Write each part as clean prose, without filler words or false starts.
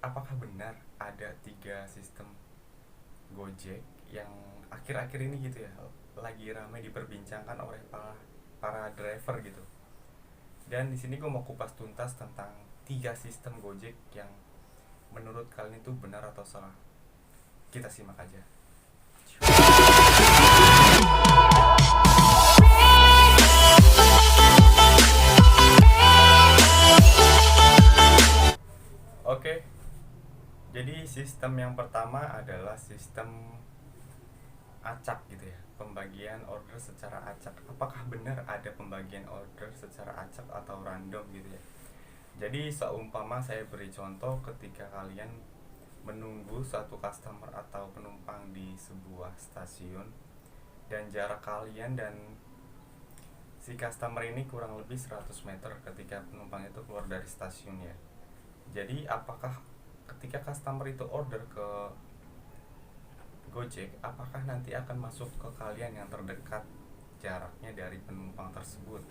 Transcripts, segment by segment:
apakah benar ada tiga sistem Gojek yang akhir-akhir ini gitu ya lagi ramai diperbincangkan oleh para driver gitu. Dan di sini gue mau kupas tuntas tentang tiga sistem Gojek yang menurut kalian itu benar atau salah. Kita simak aja. Oke, jadi sistem yang pertama adalah sistem acak gitu ya, pembagian order secara acak. Apakah benar ada pembagian order secara acak atau random gitu ya? Jadi seumpama saya beri contoh, ketika kalian menunggu satu customer atau penumpang di sebuah stasiun dan jarak kalian dan si customer ini kurang lebih 100 meter ketika penumpang itu keluar dari stasiun ya. Jadi apakah ketika customer itu order ke Gojek, apakah nanti akan masuk ke kalian yang terdekat jaraknya dari penumpang tersebut?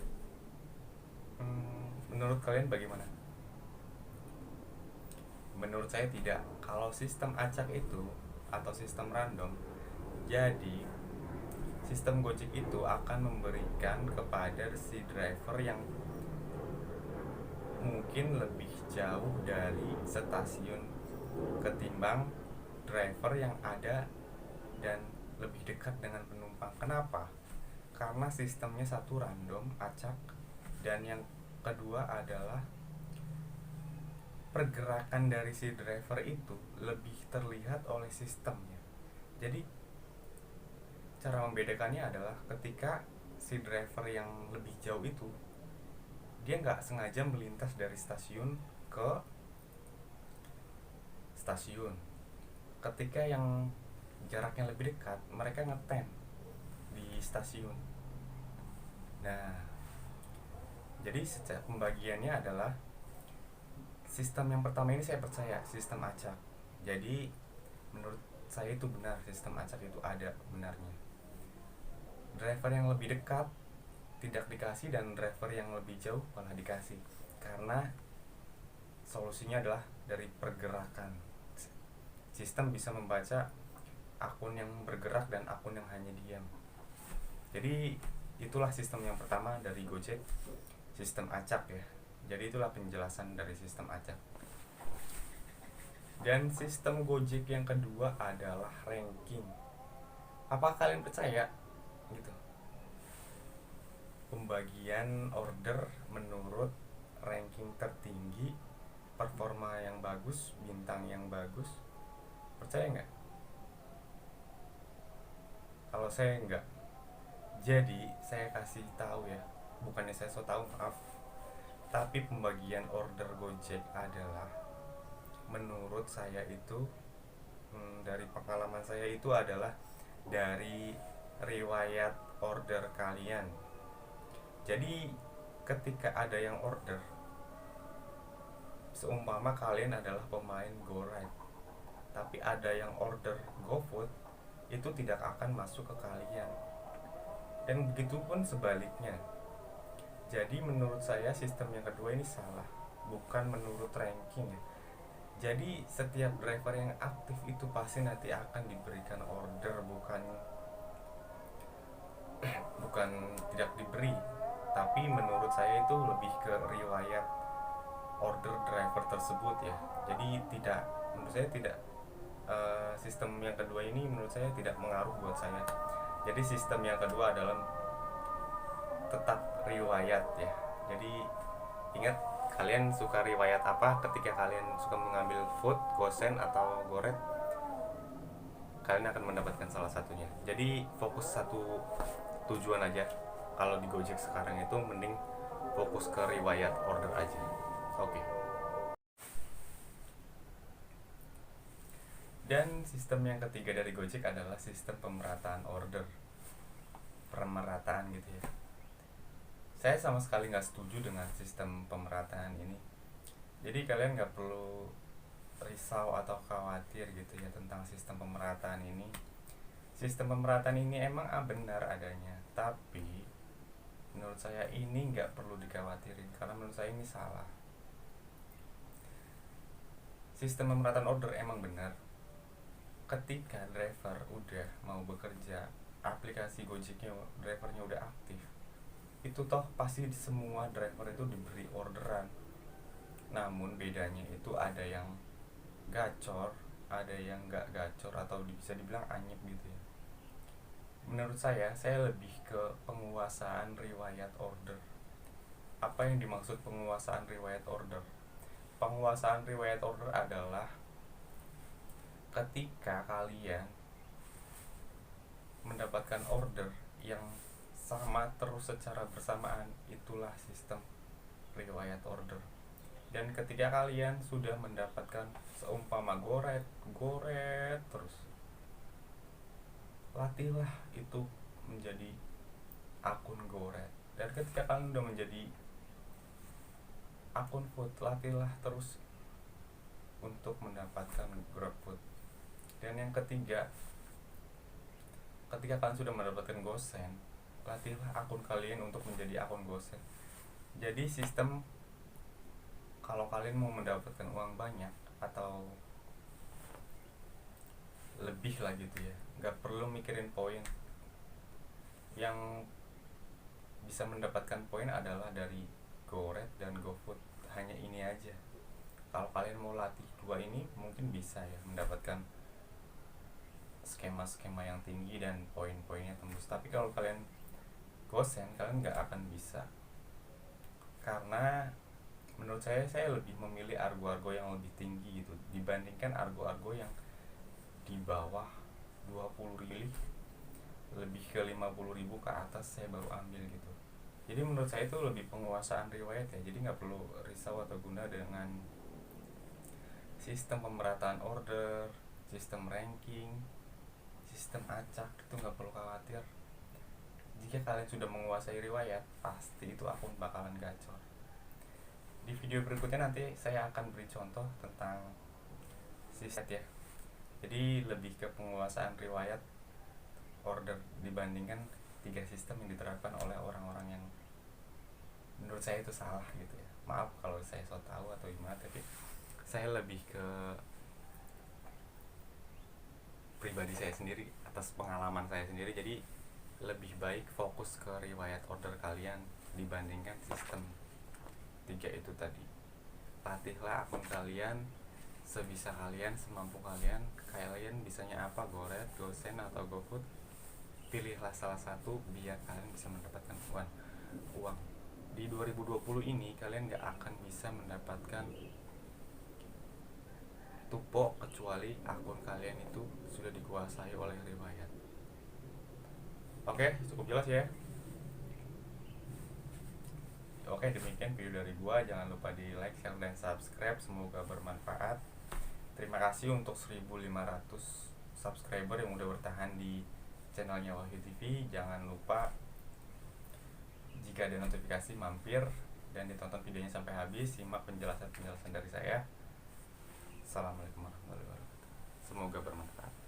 Menurut kalian bagaimana? Menurut saya tidak. Kalau sistem acak itu atau sistem random, jadi sistem Gojek itu akan memberikan kepada si driver yang mungkin lebih jauh dari stasiun ketimbang driver yang ada dan lebih dekat dengan penumpang. Kenapa? Karena sistemnya satu random, acak, dan yang kedua adalah pergerakan dari si driver itu lebih terlihat oleh sistemnya. Jadi cara membedakannya adalah ketika si driver yang lebih jauh itu dia nggak sengaja melintas dari stasiun ke stasiun. Ketika yang jaraknya lebih dekat, mereka ngetem di stasiun. Nah, jadi secara pembagiannya adalah sistem yang pertama ini saya percaya sistem acak. Jadi menurut saya itu benar, sistem acak itu ada benarnya. Driver yang lebih dekat tidak dikasih dan driver yang lebih jauh malah dikasih. Karena solusinya adalah dari pergerakan. Sistem bisa membaca akun yang bergerak dan akun yang hanya diam. Jadi itulah sistem yang pertama dari Gojek, sistem acak ya. Jadi itulah penjelasan dari sistem acak. Dan sistem Gojek yang kedua adalah ranking. Apa kalian percaya gitu? Pembagian order menurut ranking tertinggi, performa yang bagus, bintang yang bagus. Percaya nggak? Kalau saya nggak. Jadi saya kasih tahu ya, bukannya saya so tahu, maaf. Tapi pembagian order Gojek adalah menurut saya itu dari pengalaman saya itu adalah dari riwayat order kalian. Jadi ketika ada yang order, seumpama kalian adalah pemain GoRide, tapi ada yang order GoFood, itu tidak akan masuk ke kalian. Dan begitu pun sebaliknya. Jadi menurut saya sistem yang kedua ini salah, bukan menurut ranking ya. Jadi setiap driver yang aktif itu pasti nanti akan diberikan order, bukan tidak diberi. Tapi menurut saya itu lebih ke riwayat order driver tersebut ya. Jadi tidak, menurut saya tidak, sistem yang kedua ini menurut saya tidak mengaruh buat saya. Jadi sistem yang kedua adalah tetap riwayat ya. Jadi ingat, kalian suka riwayat apa ketika kalian suka mengambil food, gosen atau goret, kalian akan mendapatkan salah satunya. Jadi fokus satu tujuan aja. Kalau di Gojek sekarang itu mending fokus ke riwayat order aja. Oke. Dan sistem yang ketiga dari Gojek adalah sistem pemerataan order, pemerataan gitu ya. Saya sama sekali nggak setuju dengan sistem pemerataan ini. Jadi kalian nggak perlu risau atau khawatir gitu ya tentang sistem pemerataan ini. Sistem pemerataan ini emang benar adanya, tapi menurut saya ini nggak perlu dikhawatirin karena menurut saya ini salah. sistem pemerataan order emang benar. Ketika driver udah mau bekerja, aplikasi Gojeknya drivernya udah aktif, itu toh pasti semua driver itu diberi orderan. Namun bedanya itu ada yang gacor, ada yang nggak gacor, atau bisa dibilang anyep gitu ya. Menurut saya lebih ke penguasaan riwayat order. Apa yang dimaksud penguasaan riwayat order? Penguasaan riwayat order adalah ketika kalian mendapatkan order yang sama terus secara bersamaan, itulah sistem riwayat order. Dan ketika kalian sudah mendapatkan seumpama goret terus, latihlah itu menjadi akun goret. Dan ketika kalian udah menjadi akun food, latihlah terus untuk mendapatkan GrabFood. Dan yang ketiga, ketika kalian sudah mendapatkan GoSend, latihlah akun kalian untuk menjadi akun GoSend. Jadi sistem, kalau kalian mau mendapatkan uang banyak atau lebih lah gitu ya, nggak perlu mikirin poin. Yang bisa mendapatkan poin adalah dari GoRed dan GoFood, hanya ini aja. Kalau kalian mau latih dua ini, mungkin bisa ya mendapatkan skema-skema yang tinggi dan poin-poinnya tembus. Tapi kalau kalian GoSend, kalian nggak akan bisa, karena menurut saya lebih memilih argo-argo yang lebih tinggi gitu dibandingkan argo-argo yang di bawah 20.000, lebih ke 50.000 ke atas saya baru ambil gitu. Jadi menurut saya itu lebih penguasaan riwayat ya. Jadi nggak perlu risau atau guna dengan sistem pemerataan order, sistem ranking, sistem acak, itu nggak perlu khawatir. Jika kalian sudah menguasai riwayat, pasti itu akun bakalan gacor. Di video berikutnya nanti saya akan beri contoh tentang sistem ya. Jadi lebih ke penguasaan riwayat order dibandingkan 3 sistem yang diterapkan oleh orang-orang yang menurut saya itu salah gitu ya. Maaf kalau saya so tahu atau gimana, tapi saya lebih ke pribadi saya sendiri, atas pengalaman saya sendiri. Jadi lebih baik fokus ke riwayat order kalian dibandingkan sistem 3 itu tadi. Latihlah akun kalian sebisa kalian, semampu kalian. Kalian bisanya apa, GoRed, GoSend atau GoFood, pilihlah salah satu biar kalian bisa mendapatkan uang. Di 2020 ini kalian gak akan bisa mendapatkan tupo kecuali akun kalian itu sudah dikuasai oleh riwayat. Oke, cukup jelas ya. Oke, demikian video dari gua. Jangan lupa di like, share, dan subscribe. Semoga bermanfaat. Terima kasih untuk 1.500 subscriber yang udah bertahan di channelnya Wahyu TV. Jangan lupa jika ada notifikasi, mampir dan ditonton videonya sampai habis. Simak penjelasan dari saya. Assalamualaikum warahmatullahi wabarakatuh. Semoga bermanfaat.